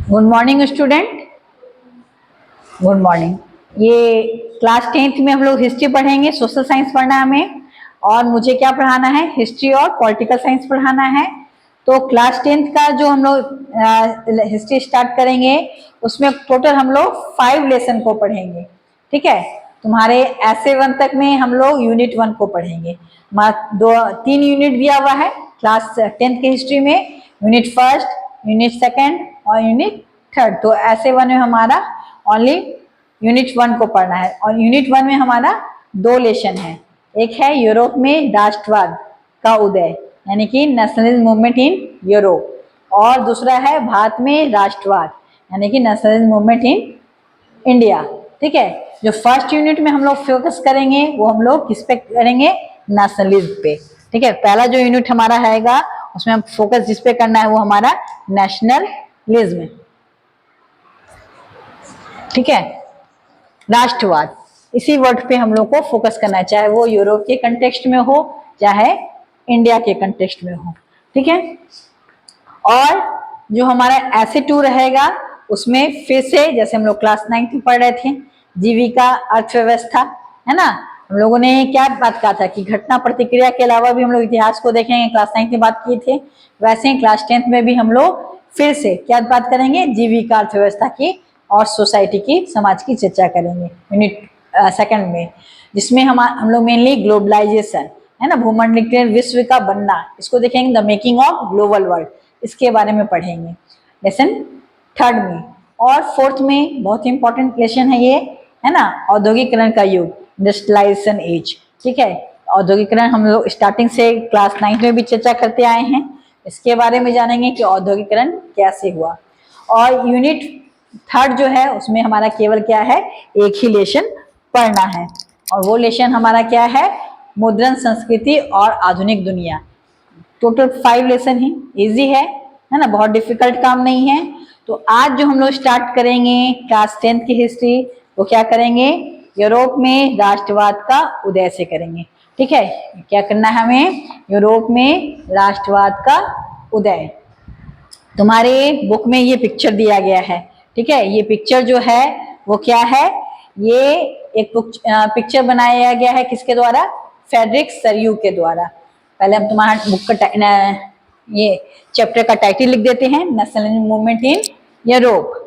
Good morning student. Good morning. ये class 10th में हम लोग हिस्ट्री पढ़ेंगे, सोशल साइंस पढ़ना है हमें। और मुझे क्या पढ़ाना है? हिस्ट्री और पॉलिटिकल साइंस पढ़ाना है। तो क्लास 10th का जो हम लोग हिस्ट्री स्टार्ट करेंगे, उसमें टोटल हम लोग 5 लेसन को पढ़ेंगे। ठीक है, तुम्हारे ऐसे 1 तक में हम लोग यूनिट 1 को पढ़ेंगे। 3 यूनिट दिया हुआ है क्लास 10th की हिस्ट्री में, यूनिट 1, यूनिट 2 और यूनिट 3। तो ऐसे 1 में हमारा ओनली यूनिट 1 को पढ़ना है। और यूनिट 1 में हमारा 2 लेसन है। एक है यूरोप में राष्ट्रवाद का उदय, यानी कि नेशनलिज्म मूवमेंट इन यूरोप, और दूसरा है भारत में राष्ट्रवाद, यानी कि नेशनलिज्म मूवमेंट इन इंडिया। ठीक है, जो फर्स्ट यूनिट में हम लोग फोकस करेंगे वो हम लोग किस पे करेंगे? नेशनलिज्म पे। ठीक है, पहला जो यूनिट हमारा रहेगा उसमें हम फोकस जिस पे करना है वो हमारा नेशनलिज्म है। ठीक है, राष्ट्रवाद, इसी वर्ड पे हम लोग को फोकस करना है, चाहे वो यूरोप के कंटेक्स्ट में हो चाहे इंडिया के कंटेक्स्ट में हो। ठीक है, और जो हमारा ऐसे 2 रहेगा उसमें फिर से जैसे हम लोग क्लास 9 में पढ़ रहे थे, जीविका अर्थव्यवस्था, है ना। हम लोगों ने क्या बात कहा था कि घटना प्रतिक्रिया के अलावा भी हम लोग इतिहास को देखेंगे, क्लास 9 में बात किए थे। वैसे ही क्लास 10th में भी हम लोग फिर से क्या बात करेंगे? जीविका अर्थव्यवस्था की और सोसाइटी की, समाज की चर्चा करेंगे यूनिट 2 में, जिसमें हम लोग मेनली ग्लोबलाइजेशन, है ना, भूमंडलीय विश्व का बनना, इसको देखेंगे, the making of global world, इसके बारे में पढ़ेंगे लेसन 3 में। और 4th में बहुत ही इंपॉर्टेंट लेसन है ये, है ना, औद्योगिकरण का युग, इंडस्ट्रियलाइजेशन एज। ठीक है, औद्योगिकरण हम लोग स्टार्टिंग से क्लास 9 में भी चर्चा करते आए हैं, इसके बारे में जानेंगे कि औद्योगिकरण कैसे हुआ। और यूनिट 3 जो है उसमें हमारा केवल क्या है? एक ही लेसन पढ़ना है, और वो लेसन हमारा क्या है? मुद्रण संस्कृति और आधुनिक दुनिया। टोटल 5 लेसन ही, इजी है ना, बहुत डिफिकल्ट काम नहीं है। तो आज जो हम लोग स्टार्ट करेंगे क्लास 10th की हिस्ट्री, वो क्या करेंगे? यूरोप में राष्ट्रवाद का उदय से करेंगे। ठीक है, क्या करना है हमें? यूरोप में राष्ट्रवाद का उदय। तुम्हारे बुक में ये पिक्चर दिया गया है। ठीक है, ये पिक्चर जो है वो क्या है? ये एक पिक्चर बनाया गया है किसके द्वारा? फ्रेडरिक सरयू के द्वारा। पहले हम तुम्हारा बुक का ये चैप्टर का टाइटल लिख देते हैं, nationalism movement in Europe.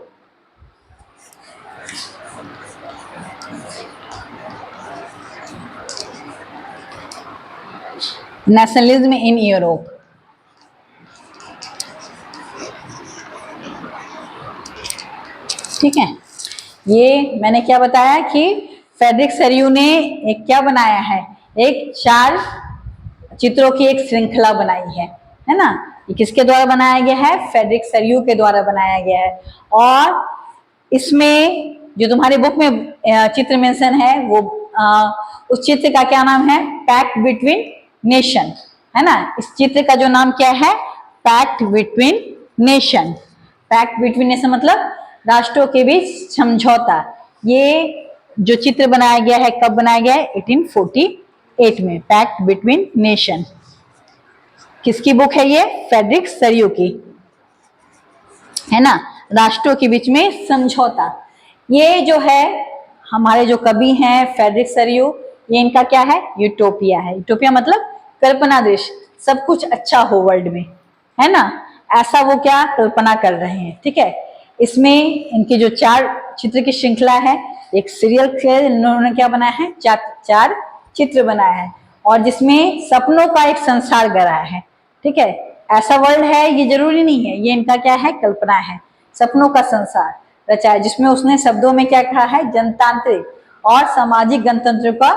Nationalism in Europe. ठीक है, ये मैंने क्या बताया कि फ्रेडरिक सरयू ने एक क्या बनाया है? एक 4 चित्रों की एक श्रृंखला बनाई है ना। ये किसके द्वारा बनाया गया है? फ्रेडरिक सरयू के द्वारा बनाया गया है। और इसमें जो तुम्हारी बुक में चित्र मेंशन है वो उस चित्र का क्या नाम है? पैक्ट बिटवीन नेशन, है ना। इस चित्र का जो नाम क्या है? Pact between nation. Pact between nation मतलब राष्ट्रों के बीच समझौता। ये जो चित्र बनाया गया है कब बनाया गया है? 1848 में, पैक्ट बिटवीन नेशन। किसकी बुक है ये? फ्रेडरिक सरयू की, है ना, राष्ट्रों के बीच में समझौता। ये जो है हमारे जो कवि हैं फ्रेडरिक सरयू, ये इनका क्या है? यूटोपिया है। यूटोपिया मतलब कल्पना दृश्य, सब कुछ अच्छा हो वर्ल्ड में, है ना, ऐसा वो क्या कल्पना कर रहे हैं। ठीक है, इसमें इनके जो 4 चित्र की श्रृंखला है, एक सीरियल से इन्होंने क्या बनाया है? 4 चित्र बनाया है, और जिसमें सपनों का एक संसार गढ़ा है। ठीक है, ऐसा वर्ल्ड है ये जरूरी नहीं है, ये इनका क्या है? कल्पना है। सपनों का संसार रचा है, जिसमें उसने शब्दों में क्या कहा है? जनतांत्रिक और सामाजिक गणतंत्र का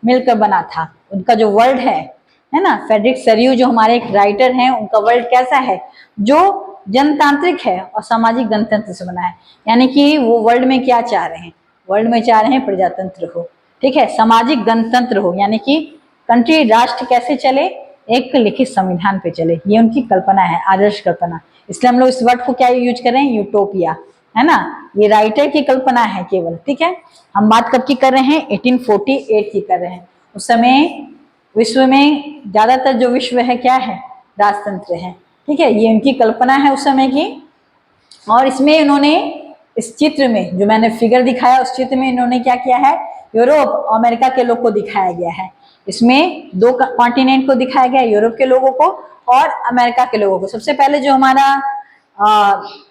मिलकर बना था उनका जो वर्ल्ड है ना। फ्रेडरिक सरयू जो हमारे एक राइटर हैं, उनका वर्ल्ड कैसा है? जो जनतांत्रिक है और सामाजिक गणतंत्र से बना है। यानी कि वो वर्ल्ड में क्या चाह रहे हैं? वर्ल्ड में चाह रहे हैं प्रजातंत्र हो, ठीक है, सामाजिक गणतंत्र हो, यानी कि कंट्री, राष्ट्र कैसे चले? एक लिखित संविधान पे चले। ये उनकी कल्पना है, आदर्श कल्पना। इसलिए हम लोग इस वर्ड को क्या यूज करें? यूटोपिया, है ना। ये राइटर की कल्पना है केवल। ठीक है, हम बात कब की कर रहे हैं? 1848 की कर रहे हैं। उस समय विश्व में ज्यादातर जो विश्व है क्या है? राजतंत्र है। ठीक है, ये उनकी कल्पना है उस समय की। और इसमें इन्होंने इस चित्र में जो मैंने फिगर दिखाया उस चित्र में इन्होंने क्या किया है, यूरोप और अमेरिका के लोग को दिखाया गया है। इसमें दो कॉन्टिनेंट को दिखाया गया है, यूरोप के लोगों को और अमेरिका के लोगों को। सबसे पहले जो हमारा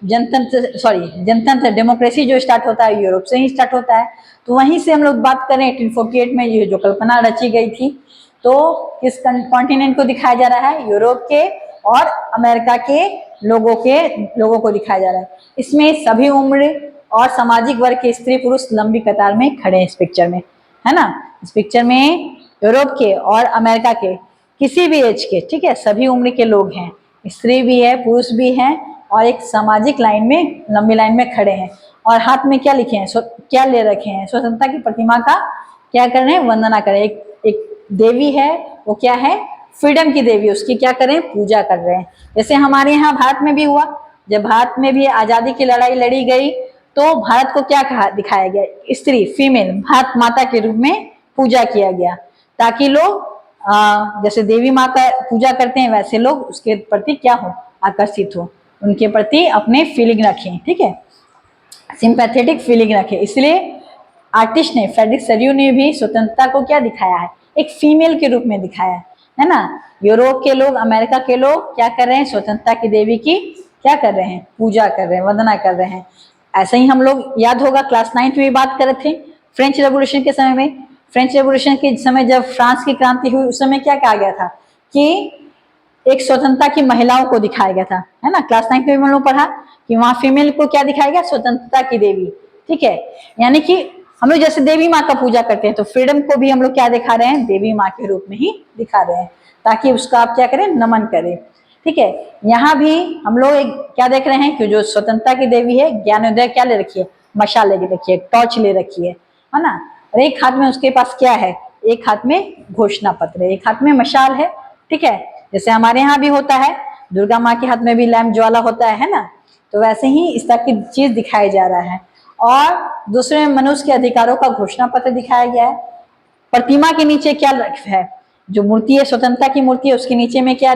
जनतंत्र डेमोक्रेसी जो स्टार्ट होता है यूरोप से ही स्टार्ट होता है। तो वहीं से हम लोग बात करें 1848 में ये जो कल्पना रची गई थी, तो किस कॉन्टिनेंट को दिखाया जा रहा है, यूरोप के और अमेरिका के लोगों को दिखाया जा रहा है। इसमें सभी उम्र और सामाजिक वर्ग के स्त्री पुरुष लंबी कतार में खड़े हैं इस पिक्चर में, है ना। इस पिक्चर में यूरोप के और अमेरिका के किसी भी एज के, ठीक है, सभी उम्र के लोग हैं, स्त्री भी है पुरुष भी हैं और एक सामाजिक लाइन में, लंबी लाइन में खड़े हैं। और हाथ में क्या लिखे हैं, क्या ले रखे हैं, स्वतंत्रता की प्रतिमा का क्या कर रहे हैं, वंदना करें। एक देवी है, वो क्या है, फ्रीडम की देवी, उसकी क्या करें, पूजा कर रहे हैं। जैसे हमारे यहाँ भारत में भी हुआ, जब भारत में भी आजादी की लड़ाई लड़ी गई तो भारत को क्या कहा, दिखाया गया, स्त्री, फीमेल, भारत माता के रूप में पूजा किया गया, ताकि लोग जैसे देवी माँ का पूजा करते हैं वैसे लोग उसके प्रति क्या हो, आकर्षित हो, उनके प्रति अपने फीलिंग रखें, ठीक है, सिंपैथेटिक फीलिंग रखें। इसलिए आर्टिस्ट ने, फ्रेडरिक सरियू ने भी स्वतंत्रता को क्या दिखाया है, एक फीमेल के रूप में दिखाया है ना। यूरोप के लोग, अमेरिका के लोग क्या कर रहे हैं, स्वतंत्रता की देवी की क्या कर रहे हैं, पूजा कर रहे हैं, वंदना कर रहे हैं। ऐसे ही हम लोग, याद होगा क्लास 9 में भी बात कर रहे थे, फ्रेंच रेवोल्यूशन के समय में, फ्रेंच रेवोल्यूशन के समय जब फ्रांस की क्रांति हुई उस समय क्या कहा गया था कि एक स्वतंत्रता की महिलाओं को दिखाया गया था, है ना। क्लास 9 में हम लोग पढ़ा कि वहां फीमेल को क्या दिखाया गया, स्वतंत्रता की देवी, ठीक है। यानी कि हम लोग जैसे देवी माँ का पूजा करते हैं तो फ्रीडम को भी हम लोग क्या दिखा रहे हैं, देवी माँ के रूप में ही दिखा रहे हैं, ताकि उसका आप क्या करें, नमन करें, ठीक है। यहाँ भी हम लोग एक क्या देख रहे हैं कि जो स्वतंत्रता की देवी है, ज्ञानोदय क्या ले रखी है, मशाल ले रखी है, टॉर्च ले रखी है ना। और एक हाथ में उसके पास क्या है, एक हाथ में घोषणा पत्र है, एक हाथ में मशाल है, ठीक है। जैसे हमारे यहाँ भी होता है, दुर्गा माँ के हाथ में भी लैम्प ज्वाला होता है ना। तो वैसे ही इस तरह की चीज दिखाया जा रहा है। और दूसरे मनुष्य के अधिकारों का घोषणा पत्र दिखाया गया है। प्रतिमा के नीचे क्या है, जो मूर्ति है, स्वतंत्रता की मूर्ति है, उसके नीचे में क्या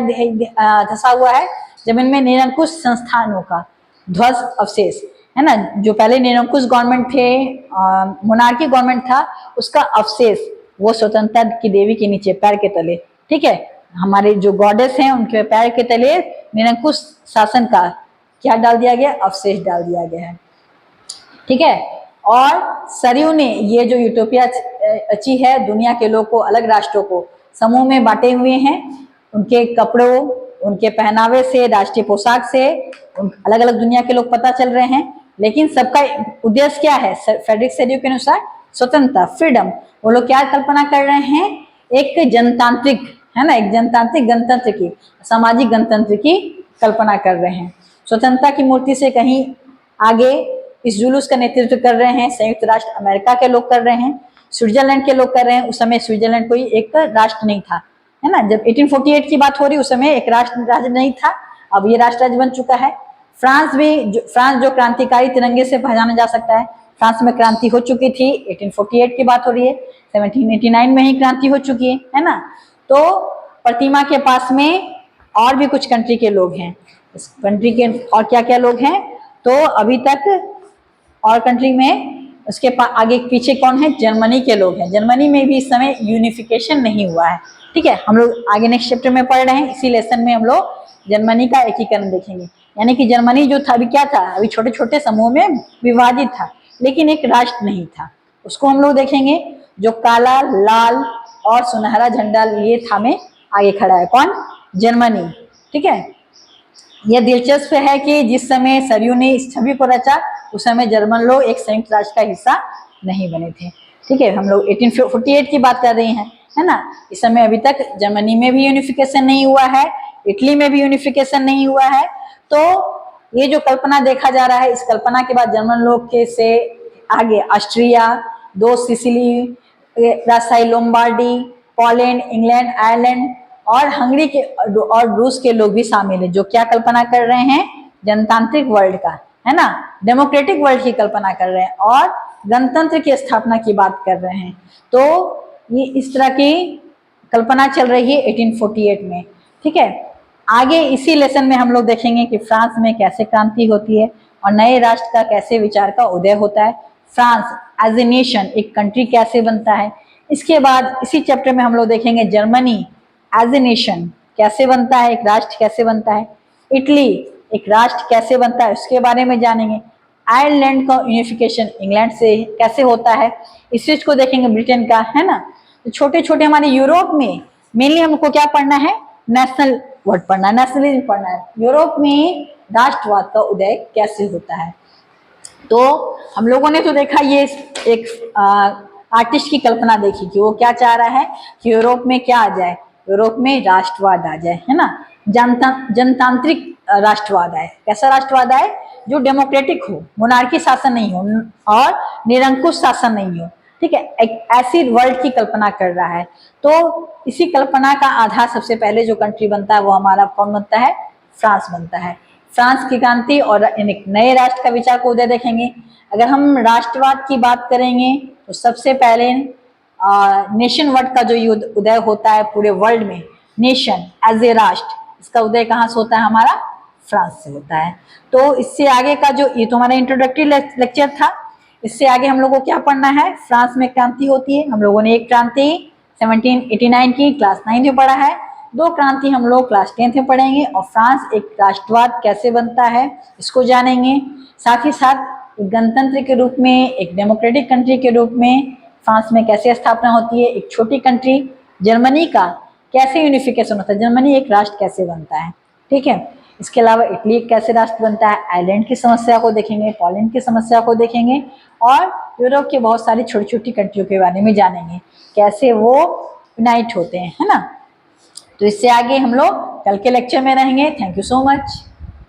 धसा हुआ है, जमीन में निरंकुश संस्थानों का ध्वज अवशेष, है ना। जो पहले निरंकुश गवर्नमेंट थे, मोनार्की गवर्नमेंट था, उसका अवशेष वो स्वतंत्रता की देवी के नीचे पैर के तले, ठीक है। हमारे जो गॉडेस हैं उनके पैर के तले निरंकुश शासन का क्या डाल दिया गया, अवशेष डाल दिया गया है, ठीक है। और सरयू ने ये जो यूटोपिया अची है, दुनिया के लोग को, अलग राष्ट्रों को समूह में बांटे हुए हैं, उनके कपड़ों, उनके पहनावे से, राष्ट्रीय पोशाक से अलग अलग दुनिया के लोग पता चल रहे हैं। लेकिन सबका उद्देश्य क्या है, फ्रेडरिक सरियू के अनुसार स्वतंत्रता, फ्रीडम। वो लोग क्या कल्पना कर रहे हैं, एक जनतांत्रिक, है ना, एक जनतांत्रिक गणतंत्र की, सामाजिक गणतंत्र की कल्पना कर रहे हैं। स्वतंत्रता की मूर्ति से कहीं आगे इस जुलूस का नेतृत्व कर रहे हैं संयुक्त राष्ट्र अमेरिका के लोग कर रहे हैं, स्विट्जरलैंड के लोग कर रहे हैं। उस समय स्विट्जरलैंड कोई एक राष्ट्र नहीं था, है ना। जब 1848 की बात हो रही उस समय एक राष्ट्र राज्य नहीं था, अब ये राष्ट्र राज्य बन चुका है। फ्रांस भी, फ्रांस जो क्रांतिकारी तिरंगे से पहचाना जा सकता है, फ्रांस में क्रांति हो चुकी थी, 1848 की बात हो रही है, 1789 में ही क्रांति हो चुकी है ना। तो प्रतिमा के पास में और भी कुछ कंट्री के लोग हैं, इस कंट्री के और क्या क्या लोग हैं, तो अभी तक और कंट्री में उसके आगे पीछे कौन है, जर्मनी के लोग हैं। जर्मनी में भी इस समय यूनिफिकेशन नहीं हुआ है, ठीक है। हम लोग आगे नेक्स्ट चैप्टर में पढ़ रहे हैं, इसी लेसन में हम लोग जर्मनी का एकीकरण देखेंगे। यानी कि जर्मनी जो था, अभी क्या था, अभी छोटे छोटे समूह में विभाजित था, लेकिन एक राष्ट्र नहीं था। उसको हम लोग देखेंगे, जो काला, लाल और सुनहरा झंडा लिए थामे आगे खड़ा है, कौन, जर्मनी, ठीक है। यह दिलचस्प है कि जिस समय सरयू ने इस छवि को रचा उस समय जर्मन लोग एक संयुक्त राष्ट्र का हिस्सा नहीं बने थे, ठीक है। हम लोग 1848 की बात कर रहे हैं, है ना। इस समय अभी तक जर्मनी में भी यूनिफिकेशन नहीं हुआ है, इटली में भी यूनिफिकेशन नहीं हुआ है। तो ये जो कल्पना देखा जा रहा है, इस कल्पना के बाद जर्मन लोग के से आगे ऑस्ट्रिया, दो सिसिली, रासाई लोम्बार्डी, पोलैंड, इंग्लैंड, आयरलैंड और हंगरी के और रूस के लोग भी शामिल है, जो क्या कल्पना कर रहे हैं, जनतांत्रिक वर्ल्ड का, है ना, डेमोक्रेटिक वर्ल्ड की कल्पना कर रहे हैं और गणतंत्र की स्थापना की बात कर रहे हैं। तो ये इस तरह की कल्पना चल रही है 1848 में, ठीक है। आगे इसी लेसन में हम लोग देखेंगे कि फ्रांस में कैसे क्रांति होती है, और नए राष्ट्र का कैसे विचार का उदय होता है। फ्रांस एज ए नेशन, एक कंट्री कैसे बनता है। इसके बाद इसी चैप्टर में हम लोग देखेंगे जर्मनी एज ए नेशन कैसे बनता है, एक राष्ट्र कैसे बनता है। इटली एक राष्ट्र कैसे बनता है उसके बारे में जानेंगे। आयरलैंड का यूनिफिकेशन इंग्लैंड से कैसे होता है, इस चीज को देखेंगे, ब्रिटेन का, है ना। तो छोटे छोटे हमारे यूरोप में मेनली हमको क्या पढ़ना है, नेशनल वर्ड पढ़ना है, नेशनलिज्म पढ़ना है। यूरोप में राष्ट्रवाद का उदय कैसे होता है। तो हम लोगों ने तो देखा ये एक आर्टिस्ट की कल्पना देखी कि वो क्या चाह रहा है कि यूरोप में क्या आ जाए, यूरोप में राष्ट्रवाद आ जाए, है ना, जनतांत्रिक राष्ट्रवाद आए। कैसा राष्ट्रवाद आए, जो डेमोक्रेटिक हो, मोनार्की शासन नहीं हो और निरंकुश शासन नहीं हो, ठीक है, एक ऐसी वर्ल्ड की कल्पना कर रहा है। तो इसी कल्पना का आधार सबसे पहले जो कंट्री बनता है वो हमारा कौन बनता है, फ्रांस बनता है। फ्रांस की क्रांति और एक नए राष्ट्र का विचार को उदय देखेंगे। अगर हम राष्ट्रवाद की बात करेंगे तो सबसे पहले नेशन वर्ड का जो उदय होता है पूरे वर्ल्ड में, नेशन एज ए राष्ट्र, इसका उदय कहाँ से होता है, हमारा फ्रांस से होता है। तो इससे आगे का जो, ये तो हमारा इंट्रोडक्टरी लेक्चर था, इससे आगे हम लोग को क्या पढ़ना है, फ्रांस में क्रांति होती है। हम लोगों ने एक क्रांति 1789 की क्लास 9 में पढ़ा है, दो क्रांति हम लोग क्लास 10 में पढ़ेंगे, और फ्रांस एक राष्ट्रवाद कैसे बनता है इसको जानेंगे। साथ ही साथ एक गणतंत्र के रूप में, एक डेमोक्रेटिक कंट्री के रूप में फ्रांस में कैसे स्थापना होती है, एक छोटी कंट्री जर्मनी का कैसे यूनिफिकेशन होता है, जर्मनी एक राष्ट्र कैसे बनता है, ठीक है। इसके अलावा इटली कैसे राष्ट्र बनता है, आयरलैंड की समस्या को देखेंगे, पोलैंड की समस्या को देखेंगे, और यूरोप के बहुत सारी छोटी छोटी कंट्रियों के बारे में जानेंगे कैसे वो यूनाइट होते हैं, है ना। तो इससे आगे हम लोग कल के लेक्चर में रहेंगे। Thank you so much.